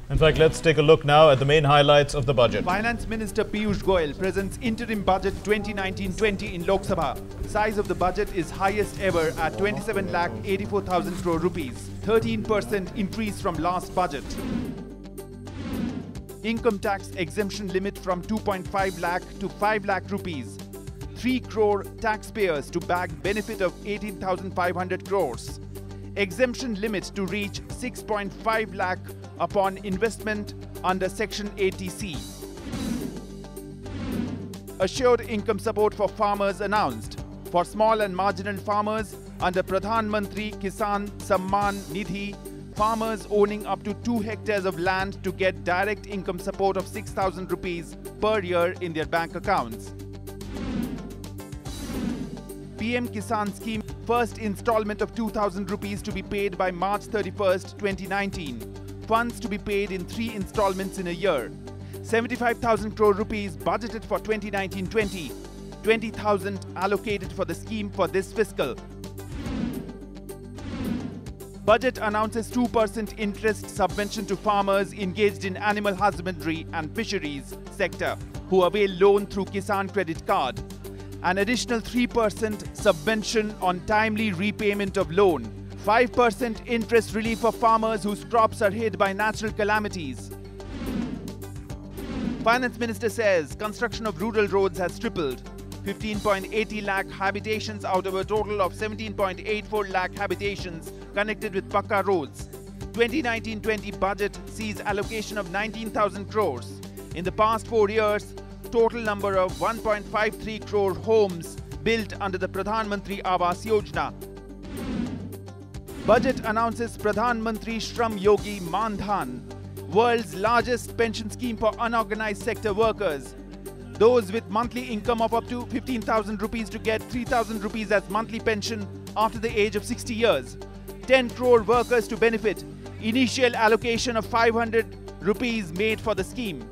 In fact, let's take a look now at the main highlights of the budget. Finance Minister Piyush Goyal presents interim budget 2019-20 in Lok Sabha. Size of the budget is highest ever at 27,84,000 crore rupees, 13% increase from last budget. Income tax exemption limit from 2.5 lakh to 5 lakh rupees. 3 crore taxpayers to bag benefit of 18,500 crores. Exemption limit to reach 6.5 lakh upon investment under Section 80C. Assured income support for farmers announced. For small and marginal farmers, under Pradhan Mantri Kisan Samman Nidhi, farmers owning up to 2 hectares of land to get direct income support of 6,000 rupees per year in their bank accounts. PM Kisan scheme first installment of 2,000 rupees to be paid by March 31st, 2019. Funds to be paid in 3 installments in a year. 75,000 crore rupees budgeted for 2019-20. 20,000 allocated for the scheme for this fiscal. Budget announces 2% interest subvention to farmers engaged in animal husbandry and fisheries sector who avail loan through Kisan Credit Card. An additional 3% subvention on timely repayment of loan. 5% interest relief for farmers whose crops are hit by natural calamities. Finance Minister says construction of rural roads has tripled. 15.80 lakh habitations out of a total of 17.84 lakh habitations connected with Pakka roads. 2019-20 budget sees allocation of 19,000 crores. In the past 4 years, total number of 1.53 crore homes built under the Pradhan Mantri Awas Yojana. Budget announces Pradhan Mantri Shram Yogi Man Dhan, world's largest pension scheme for unorganized sector workers. Those with monthly income of up to 15,000 rupees to get 3,000 rupees as monthly pension after the age of 60 years. 10 crore workers to benefit. Initial allocation of 500 rupees made for the scheme.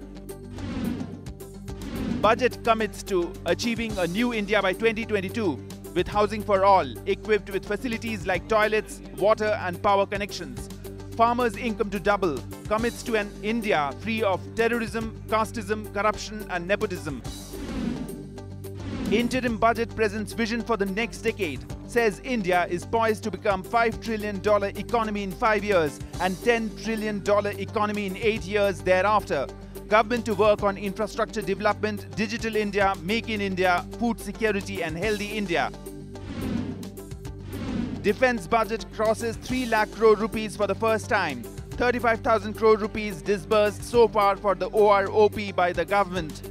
Budget commits to achieving a new India by 2022 with housing for all, equipped with facilities like toilets, water and power connections. Farmers' income to double, commits to an India free of terrorism, casteism, corruption and nepotism. Interim budget presents vision for the next decade, says India is poised to become $5 trillion economy in 5 years and $10 trillion economy in 8 years thereafter. Government to work on infrastructure development, digital India, make in India, food security and healthy India. Defence budget crosses 3 lakh crore rupees for the first time. 35,000 crore rupees disbursed so far for the OROP by the government.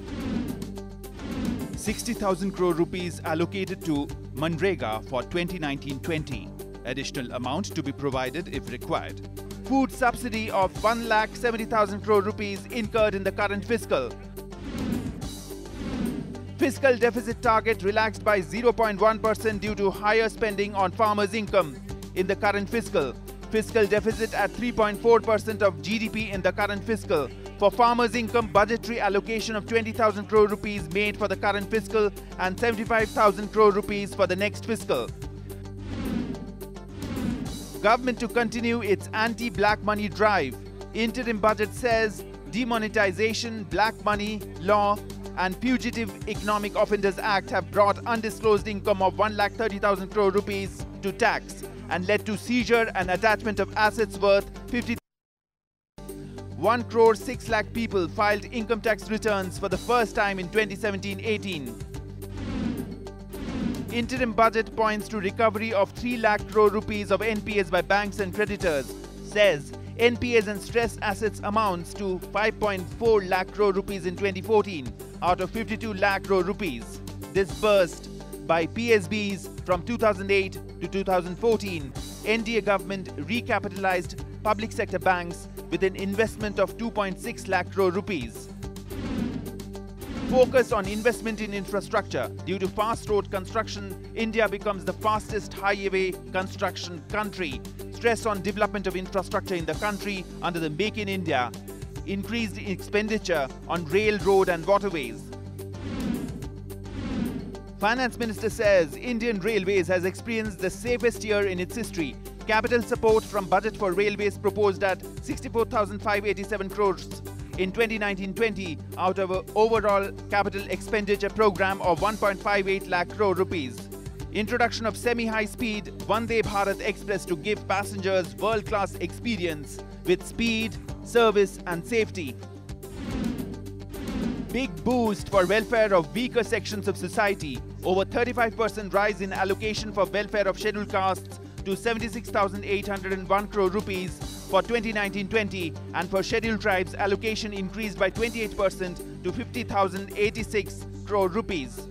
60,000 crore rupees allocated to Manrega for 2019-20. Additional amount to be provided if required. Food subsidy of 1,70,000 crore rupees incurred in the current fiscal. Fiscal deficit target relaxed by 0.1% due to higher spending on farmers' income in the current fiscal. Fiscal deficit at 3.4% of GDP in the current fiscal. For farmers' income, budgetary allocation of 20,000 crore rupees made for the current fiscal and 75,000 crore rupees for the next fiscal. Government to continue its anti-black money drive. Interim budget says demonetization, black money law and Fugitive Economic Offenders Act have brought undisclosed income of 1,30,000 crore rupees to tax and led to seizure and attachment of assets worth 1 crore 6 lakh people filed income tax returns for the first time in 2017-18. Interim budget points to recovery of 3 lakh crore rupees of NPAs by banks and creditors. Says NPAs and stressed assets amounts to 5.4 lakh crore rupees in 2014 out of 52 lakh crore rupees disbursed by PSBs from 2008 to 2014. NDA government recapitalized public sector banks with an investment of 2.6 lakh crore rupees. Focus on investment in infrastructure. Due to fast road construction, India becomes the fastest highway construction country. Stress on development of infrastructure in the country under the Make in India. Increased expenditure on rail, road and waterways. Finance Minister says Indian Railways has experienced the safest year in its history. Capital support from budget for railways proposed at 64,587 crores in 2019-20 out of an overall capital expenditure program of 1.58 lakh crore rupees. Introduction of semi-high speed Vande Bharat Express to give passengers world-class experience with speed, service and safety. Big boost for welfare of weaker sections of society. Over 35% rise in allocation for welfare of scheduled castes to 76,801 crore rupees for 2019-20, and for scheduled tribes allocation increased by 28% to 50,086 crore rupees.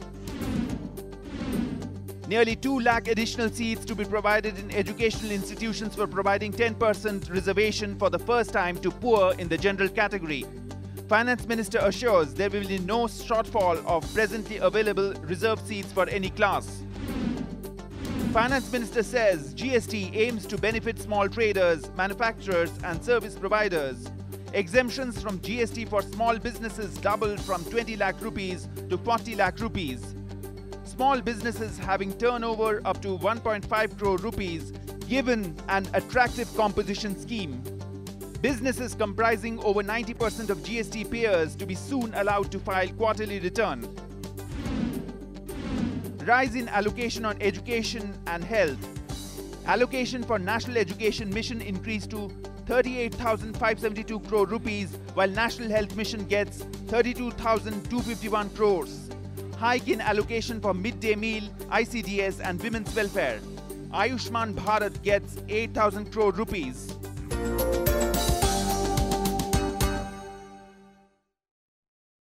Nearly 2 lakh additional seats to be provided in educational institutions for providing 10% reservation for the first time to poor in the general category. Finance Minister assures there will be no shortfall of presently available reserved seats for any class. Finance Minister says GST aims to benefit small traders, manufacturers and service providers. Exemptions from GST for small businesses doubled from 20 lakh rupees to 40 lakh rupees. Small businesses having turnover up to 1.5 crore rupees given an attractive composition scheme. Businesses comprising over 90% of GST payers to be soon allowed to file quarterly return. Rise in allocation on education and health. Allocation for National Education Mission increased to 38,572 crore rupees, while National Health Mission gets 32,251 crores. Hike in allocation for midday meal, ICDS and women's welfare. Ayushman Bharat gets 8,000 crore rupees.